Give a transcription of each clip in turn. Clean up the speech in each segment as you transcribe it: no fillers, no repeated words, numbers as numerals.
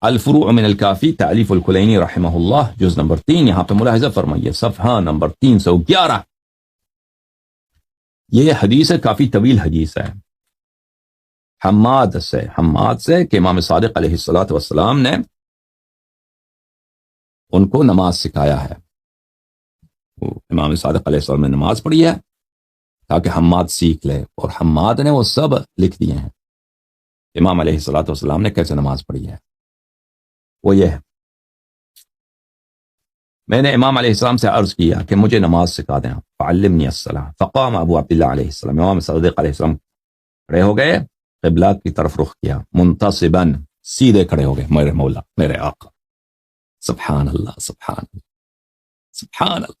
الفروع من الکافی تالیف الکلینی رحمہ اللہ جز نمبر 3، یہاں پہ ملاحظہ فرمائیے صفحہ نمبر 311. یہ حدیث ہے، کافی طویل حدیث ہے، حماد سے کہ امام صادق علیہ الصلوۃ والسلام نے ان کو نماز سکھایا ہے. امام صادق علیہ السلام نے نماز پڑھی ہے تاکہ حماد سیکھ لے، اور حماد نے وہ سب لکھ دیے ہیں امام علیہ الصلوۃ والسلام نے کیسے نماز پڑھی ہے. وہ یہ ہے، میں نے امام علیہ السلام سے عرض کیا کہ مجھے نماز سکھا دیں، فعلمنی الصلاۃ. فقام ابو عبداللہ علیہ السلام، امام صادق علیہ السلام کھڑے ہو گئے، قبلہ کی طرف رخ کیا، منتصباً، سیدھے کھڑے ہو گئے، میرے مولا میرے آقا. سبحان اللہ سبحان اللہ سبحان اللہ.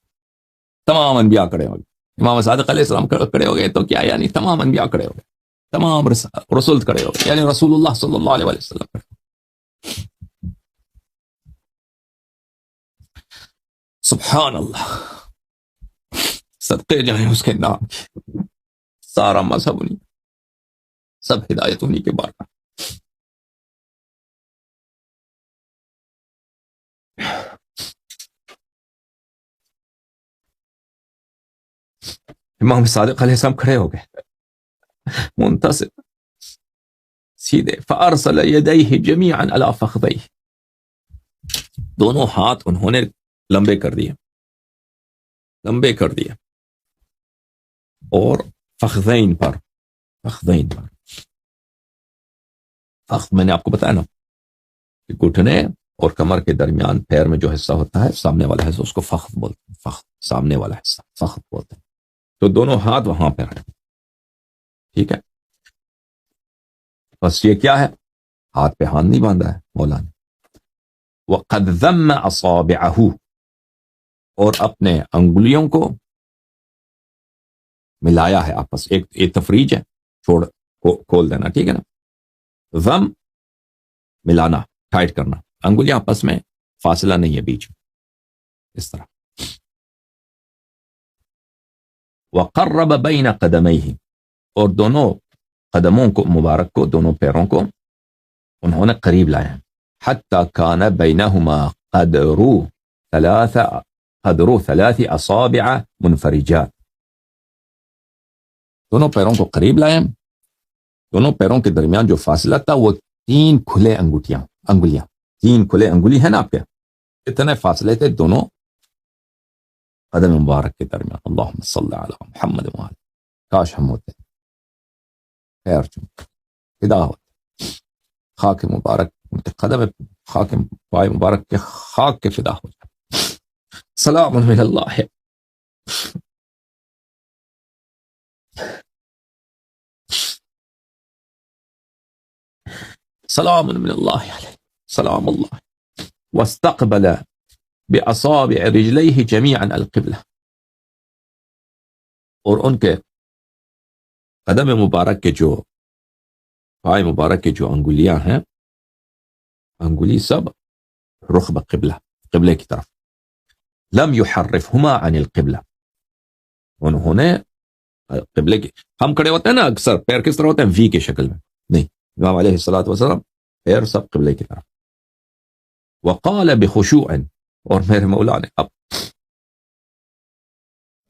تمام انبیاء کھڑے ہو گئے، امام صادق علیہ السلام کھڑے ہو گئے تو کیا یعنی تمام انبیاء کھڑے ہو گئے، تمام رسول کھڑے ہو گئے، یعنی رسول اللہ صلی اللہ علیہ وسلم کھڑے ہو گئے. سبحان اللہ، صدقے جائیں اس کے نام کی، سارا مذہب انہیں، سب ہدایت انہیں کے بارے. امام صادق علیہ السلام کھڑے ہو گئے منتصب سیدھے. فارسل یدیہ جمیعا علی فخذیہ، دونوں ہاتھ انہوں نے لمبے کر دیے اور فخذین پر فخذ میں نے آپ کو بتایا نا کہ گھٹنے اور کمر کے درمیان پیر میں جو حصہ ہوتا ہے سامنے والا حصہ، اس کو فخذ بولتے ہیں، فخذ سامنے والا حصہ فخذ بولتے ہیں. تو دونوں ہاتھ وہاں پہ ہیں، ٹھیک ہے. بس یہ کیا ہے، ہاتھ پہ ہاتھ نہیں باندھا ہے مولا نے. وقد ذم اصابعہ، اور اپنے انگلیوں کو ملایا ہے آپس، ایک تفریج ہے، کھول دینا، ٹھیک ہے نا. ضم ملانا، ٹائٹ کرنا، انگلیاں آپس میں فاصلہ نہیں ہے بیچ میں، اس طرح. وقرب بین قدمیہ، اور دونوں قدموں کو مبارک کو، دونوں پیروں کو انہوں نے قریب لائے ہیں. حتی کان بینہما قدر ثلاث اصابع منفرجات، دونوں پیروں کو قریب لائے، دونوں پیروں کے درمیان جو فاصلہ تھا وہ 3 کھلے انگلیاں 3 کھلے انگلی ہیں نا آپ کے، اتنے فاصلے تھے دونوں قدم مبارک کے درمیان. اللہم صلی علی محمد وآلہ. کاش ہم ہوتے، خیر چونکہ فدا ہوتے، خاک مبارک ان کے قدم، خاک پائے مبارک کے خاک کے فدا ہو جائے. سلام من اللہ، سلام من اللہ علیہ، سلام اللہ. واستقبل باصابع رجلیہ جمیعا القبلہ، اور ان کے قدم مبارک کے جو پائے مبارک کے جو انگلیاں ہیں، انگلی سب رخ بقبلہ، قبلے کی طرف. لم يحرفهما عن القبلہ، انہوں نے قبلے کی، ہم کھڑے ہوتے ہیں نا اکثر پیر کس طرح ہوتے ہیں، وی کے شکل میں، نہیں، امام علیہ الصلوۃ والسلام پیر سب قبلے کی طرف. وقال بخشوع، اور میرے مولا نے، اب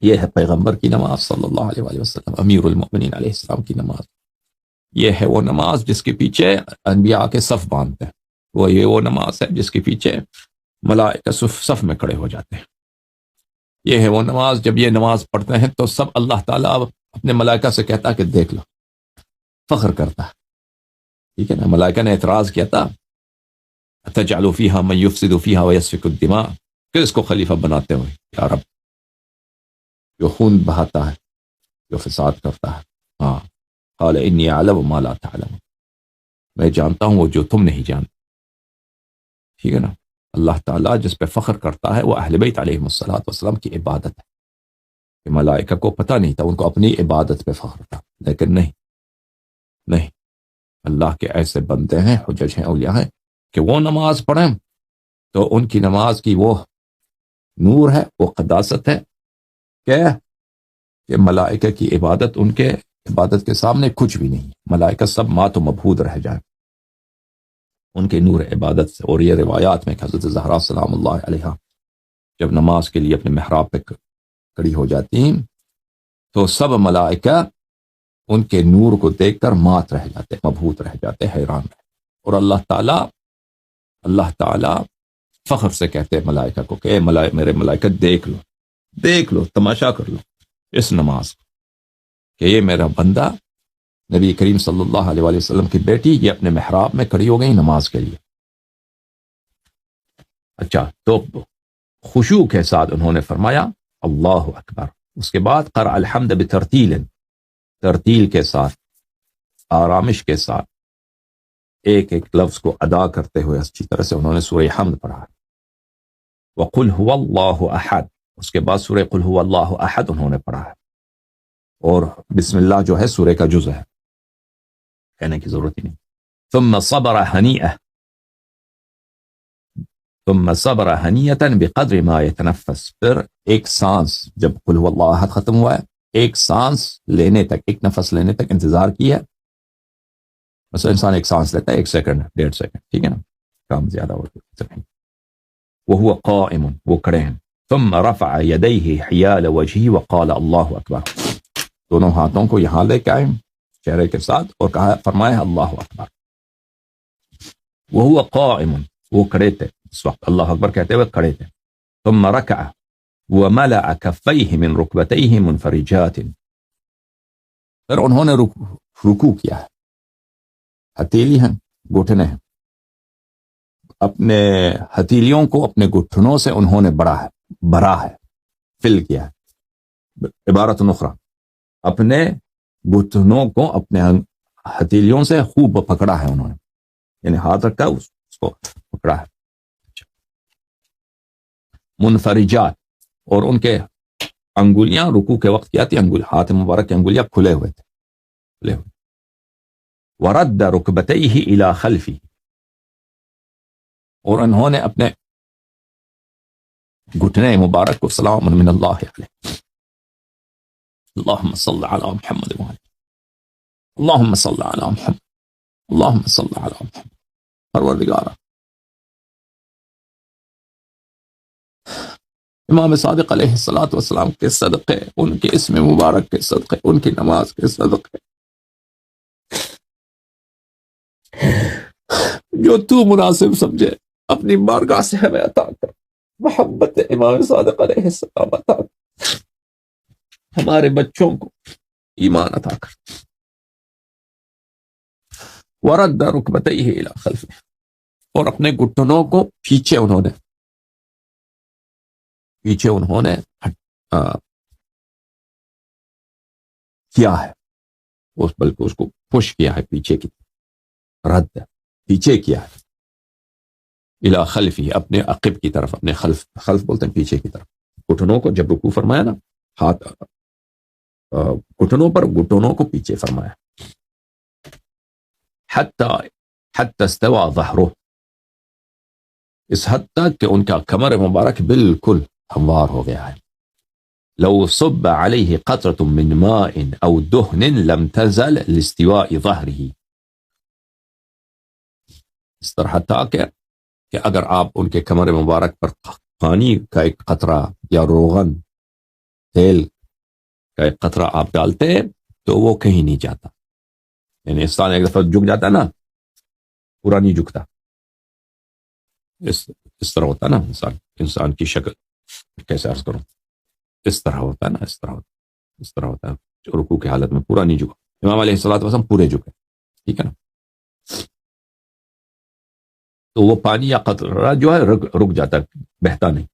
یہ ہے پیغمبر کی نماز صلی اللہ علیہ وآلہ وسلم، امیر المؤمنین علیہ السلام کی نماز. یہ ہے وہ نماز جس کے پیچھے انبیاء کے صف باندھتے ہیں، وہ نماز ہے جس کے پیچھے ملائکہ صف میں کھڑے ہو جاتے ہیں. یہ ہے وہ نماز، جب یہ نماز پڑھتے ہیں تو سب اللہ تعالیٰ اپنے ملائکہ سے کہتا ہے کہ دیکھ لو، فخر کرتا ہے، ٹھیک ہے نا. ملائکہ نے اعتراض کیا تھا، اتجعل فیہا من یفسد فیہا ویسفک الدماء، کہ اس کو خلیفہ بناتے ہوئے یا رب، جو خون بہاتا ہے، جو فساد کرتا ہے. ہاں، قال انی اعلم ما لا تعلم، میں جانتا ہوں وہ جو تم نہیں جانتے، ٹھیک ہے نا. اللہ تعالیٰ جس پہ فخر کرتا ہے وہ اہل بیت علیہم الصلوۃ والسلام کی عبادت ہے. کہ ملائکہ کو پتہ نہیں تھا، ان کو اپنی عبادت پہ فخر تھا، لیکن نہیں، اللہ کے ایسے بندے ہیں، حجج ہیں، اولیاء ہیں کہ وہ نماز پڑھیں تو ان کی نماز کی وہ نور ہے، وہ قداست ہے کہ ملائکہ کی عبادت ان کے عبادت کے سامنے کچھ بھی نہیں. ملائکہ سب مات و مبہوت رہ جائیں، ان کے نور عبادت سے. اور یہ روایات میں کہ حضرت زہرا سلام اللہ علیہا جب نماز کے لیے اپنے محراب پہ کھڑی ہو جاتی ہیں تو سب ملائکہ ان کے نور کو دیکھ کر مات رہ جاتے، مبہوت رہ جاتے، حیران رہ. اور اللہ تعالی فخر سے کہتے ہیں ملائکہ کو کہ میرے ملائکہ دیکھ لو، تماشا کر لو اس نماز کو کہ یہ میرا بندہ نبی کریم صلی اللہ علیہ وآلہ وسلم کی بیٹی یہ اپنے محراب میں کھڑی ہو گئی نماز کے لیے. اچھا، تو خشوع کے ساتھ انہوں نے فرمایا اللہ اکبر. اس کے بعد قرأ الحمد ترتیل کے ساتھ، آرامش کے ساتھ، ایک ایک لفظ کو ادا کرتے ہوئے اچھی طرح سے انہوں نے سورہ حمد پڑھا. وقل هو اللہ احد، اس کے بعد سورہ قل هو اللہ احد انہوں نے پڑھا ہے. اور بسم اللہ جو ہے سورہ کا جزء ہے، کہنے کی ضرورت ہی نہیں. ثم صبر حنیتا بقدر ما يتنفس، پھر ایک سانس، جب قل هو اللہ احد ختم ہوا ہے ایک سانس لینے تک، ایک نفس لینے تک انتظار کیا. مثلا انسان ایک سانس لیتا ہے 1 سیکنڈ 1.5 سیکنڈ، ٹھیک ہے نا، کام زیادہ ہوتا ہے. وهو قائم، وہ کھڑے ہیں. ثم رفع يديه حيال وجهه وقال الله اکبر، دونوں ہاتھوں کو یہاں لے کے آئے چہرے کے ساتھ اور کہا، فرمایا اللہ اکبر. وهو قائم، وہ کھڑے تھے اس وقت، اللہ اکبر کہتے ہوئے کھڑے تھے. ثم ركع وملأ كفيه من ركبتيه منفرجات، پھر انہوں نے رکوع کیا ہے، ہتھیلی ہیں، گھٹنے ہیں، اپنے ہتھیلیوں کو اپنے گھٹنوں سے انہوں نے بھرا ہے، فل کیا ہے. عبارت نخرا، اپنے گھٹنوں کو اپنے ہتھیلیوں سے خوب پکڑا ہے انہوں نے، یعنی ہاتھ رکھا اس کو پکڑا ہے. منفرجات، اور ان کے انگلیاں رکوع کے وقت کیا تھی، ہاتھ مبارک کی انگلیاں کھلے ہوئے تھے. ورد رکبتیہ الی خلفی، اور انہوں نے اپنے گھٹنے مبارک کو سلام من اللہ علیہ، اللہم صل علی محمد وعلی، اللہم صل علی محمد، اللہم صل علی محمد. پروردگارا، امام صادق علیہ الصلوۃ والسلام کے صدقے، ان کے اسم مبارک کے صدقے، ان کی نماز کے صدقے، جو تو مناسب سمجھے اپنی بارگاہ سے ہمیں عطا کر. محبت امام صادق علیہ السلام عطا کر، ہمارے بچوں کو ایمان عطا کر. ورد رکبتیہ الی خلفہ، اور اپنے گھٹنوں کو پیچھے انہوں نے کیا ہے، بلکہ اس کو پش کیا ہے پیچھے کی، رد پیچھے کیا ہے. الی خلفہ، اپنے عقب کی طرف، اپنے خلف بولتے ہیں پیچھے کی طرف. گھٹنوں کو جب رکوع فرمایا نا، ہاتھ گھٹنوں پر، گھٹنوں کو پیچھے فرمایا. حتی استوى ظہرہ، اس حد تک کہ ان کا کمر مبارک بالکل ہموار ہو گیا ہے. لو صب علیہ قطرة من ماء او دہن لم تزل لاستواء ظہرہ، اس طرح تھا کہ اگر آپ ان کے کمر مبارک پر پانی کا ایک قطرہ یا روغن تیل کا ایک قطرہ آپ ڈالتے تو وہ کہیں نہیں جاتا. یعنی انسان ایک دفعہ جھک جاتا نا، پورا نہیں جھکتا. اس طرح ہوتا نا انسان کی شکل، کیسے عرض کروں، اس طرح ہوتا ہے نا، اس طرح ہوتا ہے رکوع کی حالت میں پورا نہیں جھکا. امام علیہ الصلوۃ والسلام پورے جھکے، ٹھیک ہے نا. تو وہ پانی یا قطرہ جو ہے رک جاتا ہے، بہتا نہیں.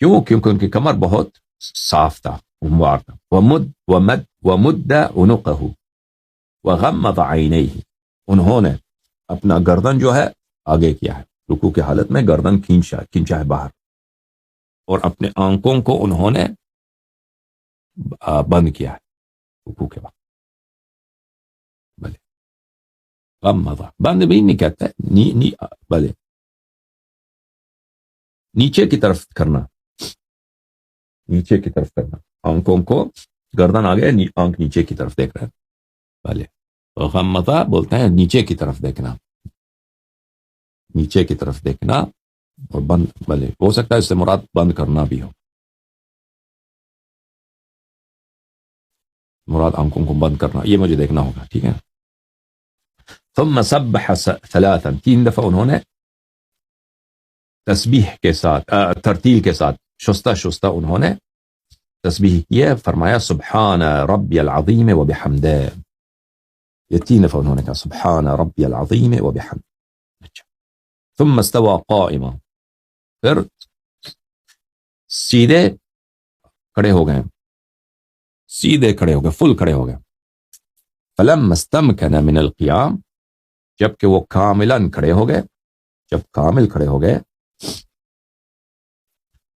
کیوں؟ کیونکہ ان کی کمر بہت صاف تھا، ہموار تھا. ومد عنقہ وغمض عینیہ، انہوں نے اپنا گردن جو ہے آگے کیا ہے، رکوع کی حالت میں گردن کھینچا ہے باہر، اور اپنے آنکھوں کو انہوں نے بند کیا ہے رکوع کے وقت. بلے غمض، بند بھی نہیں کہتا ہے، بلے نیچے کی طرف کرنا، نیچے کی طرف کرنا، آنکھوں کو، گردن آگے، آنکھ نیچے کی طرف دیکھ رہا ہے. بلے غمض بولتے ہیں نیچے کی طرف دیکھنا، نیچے کی طرف دیکھنا اور بند، بھلے ہو سکتا ہے اس سے مراد بند کرنا بھی ہو، مراد آنکھوں کو بند کرنا، یہ مجھے دیکھنا ہوگا، ٹھیک ہے. ثم سبح ثلاثا، 3 دفعہ انہوں نے تسبیح کے ساتھ ترتیل کے ساتھ شستہ شستہ انہوں نے تسبیح کیا، فرمایا سبحان ربی العظیم و بحمدہ. یہ 3 دفعہ انہوں نے کہا سبحان ربی العظیم و بحمدہ. اچھا. ثم استوى قائما، پھر سیدھے کھڑے ہو گئے، سیدھے کھڑے ہو گئے، فل کھڑے ہو گئے. فلما استمكن من القيام، جبکہ وہ کاملاً کھڑے ہو گئے، جب کامل کھڑے ہو گئے،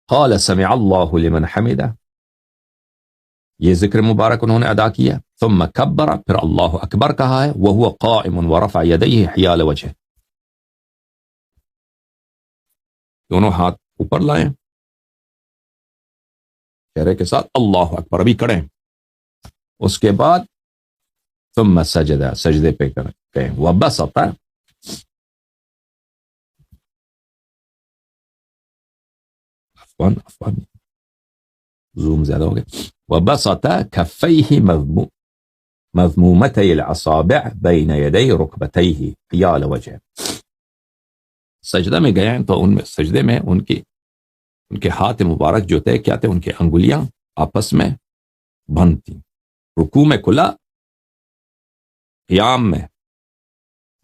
قال سمع اللہ لمن حمدہ، یہ ذکر مبارک انہوں نے ادا کیا. ثم کبر، پھر اللہ اکبر کہا ہے، وهو قائم ورفع يديه حیال وجهه، دونوں ہاتھ اوپر لائیں چہرے کے ساتھ، اللہ اکبر، ابھی کھڑے ہیں. اس کے بعد ثم سجد، سجدے پہ گئے. وبسط، عفواً زوم زیادہ ہو گیا. وبسط كفيه مذمومتي الاصابع بين يدي ركبتيه حيال وجهه. سجدہ میں گئے ہیں تو ان میں سجدے میں ان کے ہاتھ مبارک جو تھے کیا تھے، ان کے انگلیاں آپس میں بند تھیں. رکوع میں کھلا، قیام میں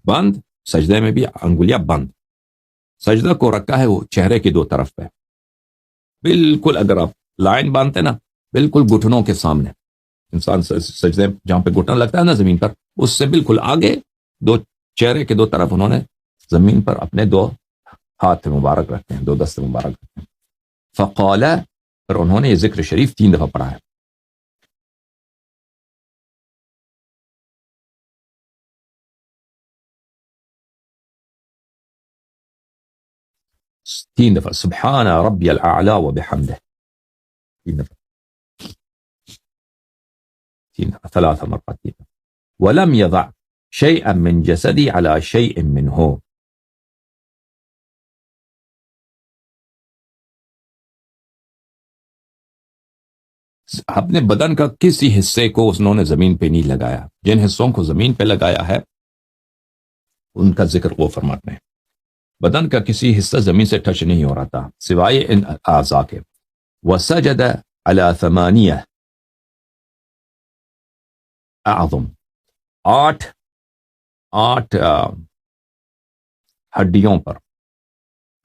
بند، سجدے میں بھی انگلیاں بند. سجدہ کو رکھا ہے وہ چہرے کی 2 طرف پہ، بالکل اگر آپ لائن باندھتے نا بالکل گھٹنوں کے سامنے، انسان سجدے جہاں پہ گھٹنا لگتا ہے نا زمین پر، اس سے بالکل آگے 2 چہرے کے 2 طرف انہوں نے زمین پر اپنے 2 ہاتھ مبارک رکھتے ہیں، 2 دست مبارک رکھتے ہیں. فقال، پھر انہوں نے یہ ذکر شریف 3 دفعہ پڑھا ہے. تین دفعہ سبحان ربی الاعلی و بحمدہ، 3 دفعہ، 3 دفعہ، 3 مرات. ولم يضع شيئا من جسدي على شيء منه، اپنے بدن کا کسی حصے کو انہوں نے زمین پہ نہیں لگایا. جن حصوں کو زمین پہ لگایا ہے ان کا ذکر وہ فرماتے ہیں. بدن کا کسی حصہ زمین سے ٹچ نہیں ہو رہا تھا سوائے ان اعضاء کے. وسجد على 8 اعظم، 8 ہڈیوں پر،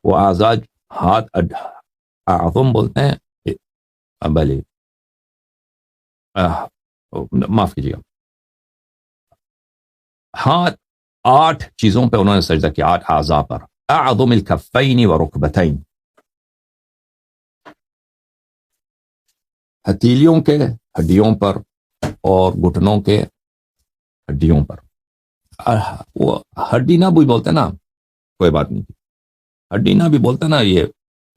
وہ اعضاء ہاتھ اعظم بولتے ہیں، بھلے معاف کیجیے گا، ہاتھ 8 چیزوں پہ انہوں نے سجدہ کیا، 8 اعضاء پر. اعظم الکفین ورکبتین، ہتھیلیوں کے ہڈیوں پر اور گھٹنوں کے ہڈیوں پر. وہ ہڈی نہ بھی بولتے نا کوئی بات نہیں، ہڈی نہ بھی بولتے نا یہ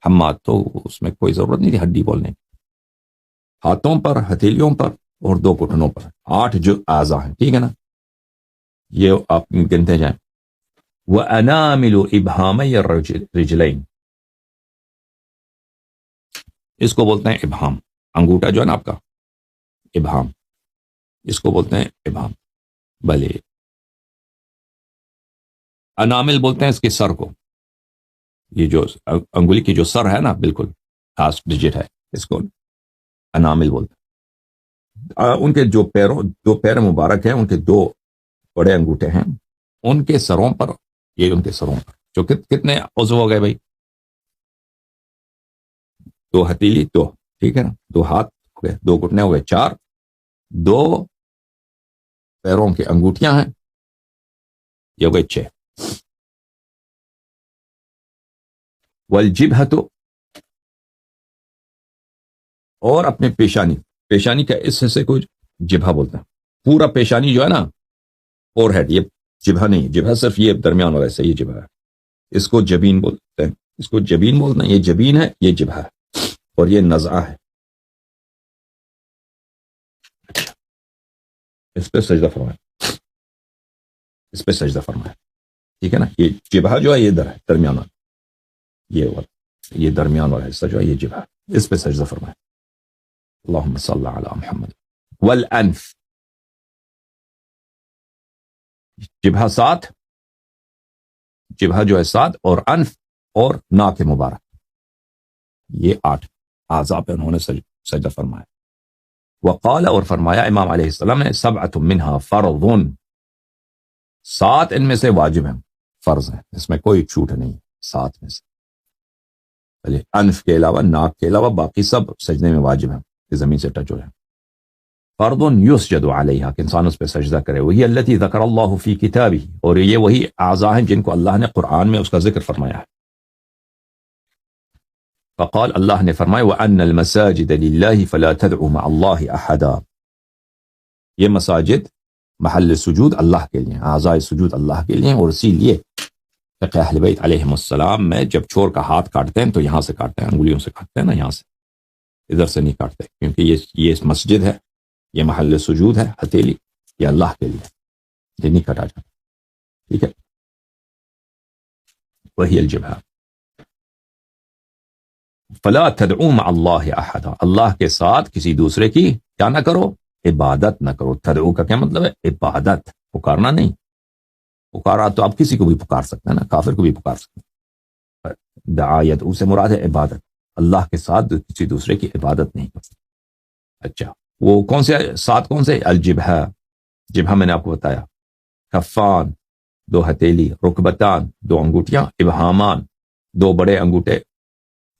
حماد، تو اس میں کوئی ضرورت نہیں تھی ہڈی بولنے کی. ہاتھوں پر، ہتھیلیوں پر اور 2 گھٹنوں پر 8 جو اعضاء ہیں، ٹھیک ہے نا، یہ آپ گنتے جائیں. وَأَنَامِلُ إِبْهَامَيَ الرِّجْلَيْنِ، اس کو بولتے ہیں ابہام، انگوٹھا جو ہے نا آپ کا، ابہام، اس کو بولتے ہیں ابہام. بھلے انامل بولتے ہیں اس کے سر کو، یہ جو انگلی کی جو سر ہے نا بالکل لاسٹ ڈیجٹ ہے، اس کو انامل بولتے ہیں. ان کے جو 2 پیر مبارک ہیں، ان کے 2 بڑے انگوٹھے ہیں، ان کے سروں پر، یہ ان کے سروں پر جو کتنے عضو ہو گئے بھائی، 2 ہتھیلی، 2، ٹھیک ہے نا، 2 ہاتھ ہو گئے، 2 گھٹنے ہو گئے، 4، 2 پیروں کے انگوٹھیاں ہیں، یہ ہو گئے 6. والجبہۃ، اور اپنے پیشانی کا اس حصے کو جبہہ بولتے ہیں. پورا پیشانی جو ہے نا، فور ہیڈ، یہ جبہہ نہیں، جبہہ صرف یہ درمیان والا حصہ، یہ جبہہ ہے، اس کو جبین بولتے ہیں، اس کو جبین بولتے ہیں. یہ جبین ہے، یہ جبہہ ہے، اور یہ نزعہ ہے. اس پہ سجدہ فرمائے، اس پہ سجدہ فرمائے. ٹھیک ہے نا. یہ جبہہ جو ہے یہ ادھر ہے درمیان والا, یہ درمیان والا حصہ جو ہے یہ جبہہ, اس پہ سجدہ فرمائے. اللہم صلی علی محمد. والانف, جبہہ 7, جبہہ جو ہے 7, اور انف اور ناک مبارک, یہ 8 اعضاء پہ انہوں نے سجدہ فرمایا. وقال, اور فرمایا امام علیہ السلام نے, 7 منہا فرض, 7 ان میں سے واجب ہیں, فرض ہیں, اس میں کوئی چھوٹ نہیں, 7 میں سے. چلیے, انف کے علاوہ, ناک کے علاوہ باقی سب سجدے میں واجب ہیں کہ زمین سے ٹچ ہو جائے. فرض یسجد علیہا, کہ انسان اس پہ سجدہ کرے. وہی التی ذکر اللہ فی کتابہ, اور یہ وہی اعضاء ہیں جن کو اللہ نے قرآن میں اس کا ذکر فرمایا ہے. فقال, اللہ نے فرمایا, وَأَنَّ الْمَسَاجِدَ لِلَّهِ فَلَا تَدْعُوا مَعَ اللَّهِ أَحَدًا, یہ مساجد محل سجود اللہ کے لیے, اعضاء سجود اللہ کے لیے. اور اسی لیے فقہ اہل بیت علیہم السلام میں جب چور کا ہاتھ کاٹتے ہیں تو یہاں سے کاٹتے ہیں, انگلیوں سے کاٹتے ہیں نا, یہاں سے, ادھر سے نہیں کاٹتے, کیونکہ یہ مسجد ہے, یہ محل سجود ہے, ہتھیلی یہ اللہ کے لیے, یہ نہیں کاٹا جاتا. ٹھیک ہے, وہی الجبہہ. فلا تدعوا مع اللہ احدا, اللہ کے ساتھ کسی دوسرے کی کیا نہ کرو, عبادت نہ کرو. تدعو کا کیا مطلب ہے؟ عبادت, پکارنا نہیں. پکارا تو آپ کسی کو بھی پکار سکتے ہیں نا, کافر کو بھی پکار سکتے ہیں. دعا یدعو سے مراد ہے عبادت, اللہ کے ساتھ کسی دوسرے کی عبادت نہیں کر سکتے. اچھا, وہ کون سے 7 کون سے؟ الجبہہ, جبہہ میں نے آپ کو بتایا. کفان 2 ہتھیلی, رکبتان 2 انگوٹیاں, ابہامان 2 بڑے انگوٹے,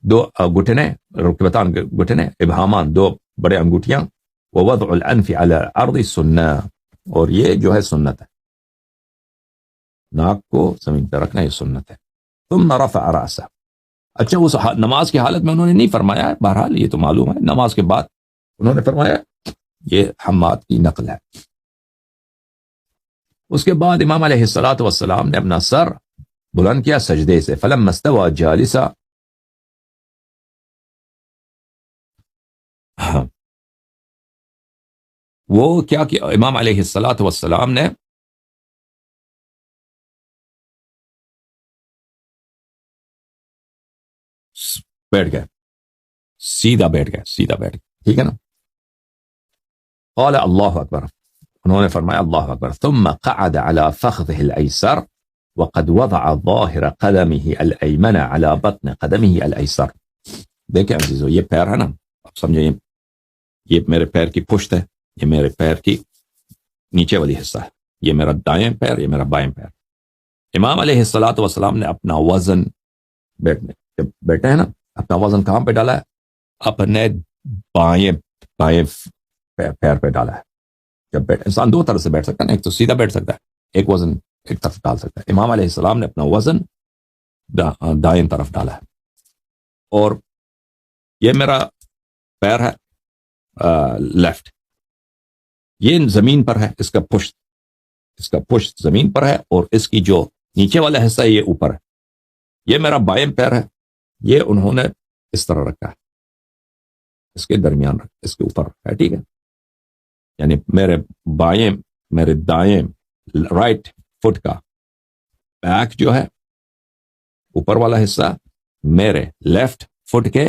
2 گھٹنے, رکبتان گھٹنے, ابہامان 2 بڑے انگوٹیاں. ووضع الانف علی الارض سنہ, اور یہ جو ہے سنت ہے, ناک کو زمین پہ رکھنا یہ سنت ہے. ثم رفع رأسہ. اچھا, اس نماز کی حالت میں انہوں نے نہیں فرمایا ہے, بہرحال یہ تو معلوم ہے, نماز کے بعد انہوں نے فرمایا, یہ حماد کی نقل ہے. اس کے بعد امام علیہ الصلوۃ والسلام نے اپنا سر بلند کیا سجدے سے. فلما استوى جالسا, وہ کیا کیا امام علیہ الصلوۃ والسلام نے, بیٹھ گئے, سیدھا بیٹھ گئے. ٹھیک ہے نا. قال اللہ اکبر, انہوں نے فرمایا اللہ اکبر. ثم قعد على فخذه الايسر وقد وضع ظاهر قدمه الايمن على بطن قدمه الايسر. دیکھیں عزیزو, یہ پیر ہے نا, آپ سمجھیں, یہ میرے پیر کی پشت ہے, یہ میرے پیر کی نیچے والی حصہ ہے, یہ میرا دائیں پیر, یہ میرا بائیں پیر. امام علیہ الصلوۃ والسلام نے اپنا وزن جب بیٹھے ہیں نا, اپنا وزن کہاں پہ ڈالا ہے؟ اپنے بائیں پیر پہ ڈالا ہے. جب بیٹھ, انسان 2 طرح سے بیٹھ سکتا ہے نا, ایک تو سیدھا بیٹھ سکتا ہے, ایک وزن ایک طرف ڈال سکتا ہے. امام علیہ السلام نے اپنا وزن دائیں طرف ڈالا ہے, اور یہ میرا پیر ہے لیفٹ, یہ زمین پر ہے, اس کا پشت زمین پر ہے, اور اس کی جو نیچے والا حصہ ہے یہ اوپر ہے. یہ میرا بائیں پیر ہے, یہ انہوں نے اس طرح رکھا ہے, اس کے درمیان رکھا, اس کے اوپر رکھا ہے. ٹھیک ہے, یعنی میرے دائیں رائٹ فٹ کا بیک جو ہے اوپر والا حصہ میرے لیفٹ فٹ کے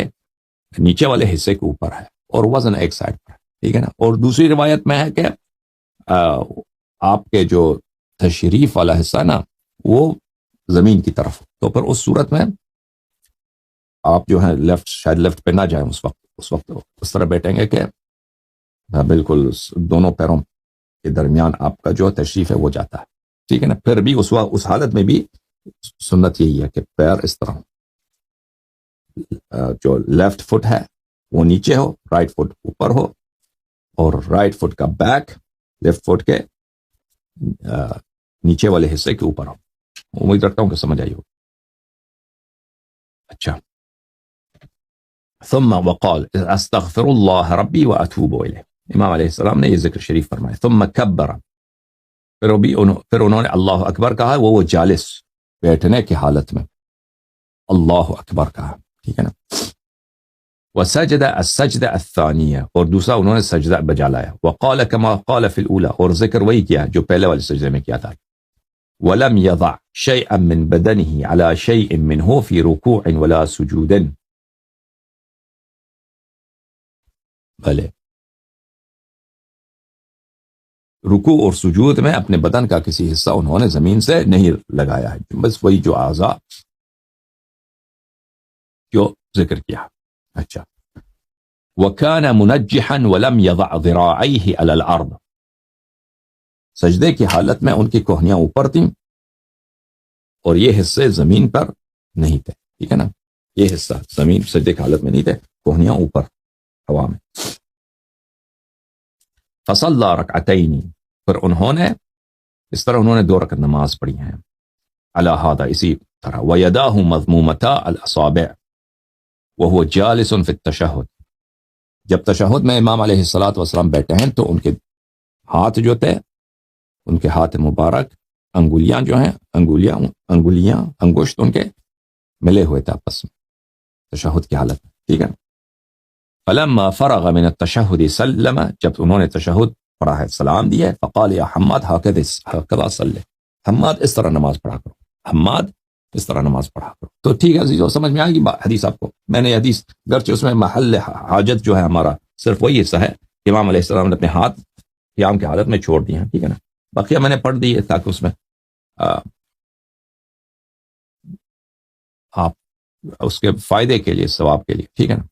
نیچے والے حصے کے اوپر ہے, اور وزن ایک سائڈ پر ہے. ٹھیک ہے نا. اور دوسری روایت میں ہے کہ آپ کے جو تشریف والا حصہ نا وہ زمین کی طرف, تو پھر اس صورت میں آپ جو ہے شاید لیفٹ پہ نہ جائیں, اس وقت اس طرح بیٹھیں گے کہ بالکل دونوں پیروں کے درمیان آپ کا جو تشریف ہے وہ جاتا ہے. ٹھیک ہے نا. پھر بھی اس حالت میں بھی سنت یہی ہے کہ پیر اس طرح, جو لیفٹ فٹ ہے وہ نیچے ہو, رائٹ فٹ اوپر ہو, اور رائٹ فٹ کا بیک لیفٹ فٹ کے نیچے والے حصے کے اوپر ہو. امید رکھتا ہوں کہ سمجھ آئی ہو. اچھا, ثم وقال استغفر اللہ ربی واتوب الیہ, امام علیہ السلام نے یہ ذکر شریف فرمایا. ثم کبر, پھر انہوں نے اللہ اکبر کہا, وہ جالس بیٹھنے کی حالت میں اللہ اکبر کہا. ٹھیک ہے نا. وسجد السجدہ الثانیہ, اور دوسرا انہوں نے سجدہ بجا لایا. وقال كما قال فی الاولى, اور ذکر وہی کیا جو پہلے والے سجدے میں کیا تھا. ولم يضع شيئا من بدنه على شيء منه في ركوع ولا سجود. بھلے رکوع اور سجود میں اپنے بدن کا کسی حصہ انہوں نے زمین سے نہیں لگایا ہے، بس وہی جو اعضاء جو ذکر کیا. اچھا. وَكَانَ مُنَجِّحًا وَلَمْ يَضَعْ ذِرَاعَيْهِ عَلَى الْأَرْضِ. سجدے کی حالت میں ان کی کوہنیاں اوپر تھیں اور یہ حصے زمین پر نہیں تھے. ٹھیک ہے نا، یہ حصہ زمین سجدے کی حالت میں نہیں تھے، کوہنیاں اوپر ہوا میں. فصلى ركعتين، پھر انہوں نے اس طرح انہوں نے 2 رکعت نماز پڑھی ہیں. على هذا، اسی طرح. ويداه مضمومتا الاصابع وهو جالس في التشهد. جب تشہد میں امام علیہ الصلوۃ والسلام بیٹھے ہیں تو ان کے ہاتھ جو تھے، ان کے ہاتھ مبارک، انگلیاں جو ہیں، انگلیاں انگشت ان کے ملے ہوئے تھے آپس میں تشہد کی حالت میں. ٹھیک ہے. فلما فرغ من التشهد سلم، جب انہوں نے تشہد پڑھا ہے، سلام دیا ہے. فقال یا حماد هكذا صلی، حماد اس طرح نماز پڑھا کرو، حماد اس طرح نماز پڑھا کرو. تو ٹھیک ہے عزیزو، سمجھ میں آئے گی حدیث آپ کو. میں نے حدیث گرچہ اس میں محل حاجت جو ہے ہمارا صرف وہی حصہ ہے، امام علیہ السلام نے اپنے ہاتھ قیام کی حالت میں چھوڑ دیے ہیں. ٹھیک ہے نا، بقیہ میں نے پڑھ دی ہے تاکہ اس میں آپ اس کے فائدے کے لیے، ثواب کے لیے. ٹھیک ہے نا.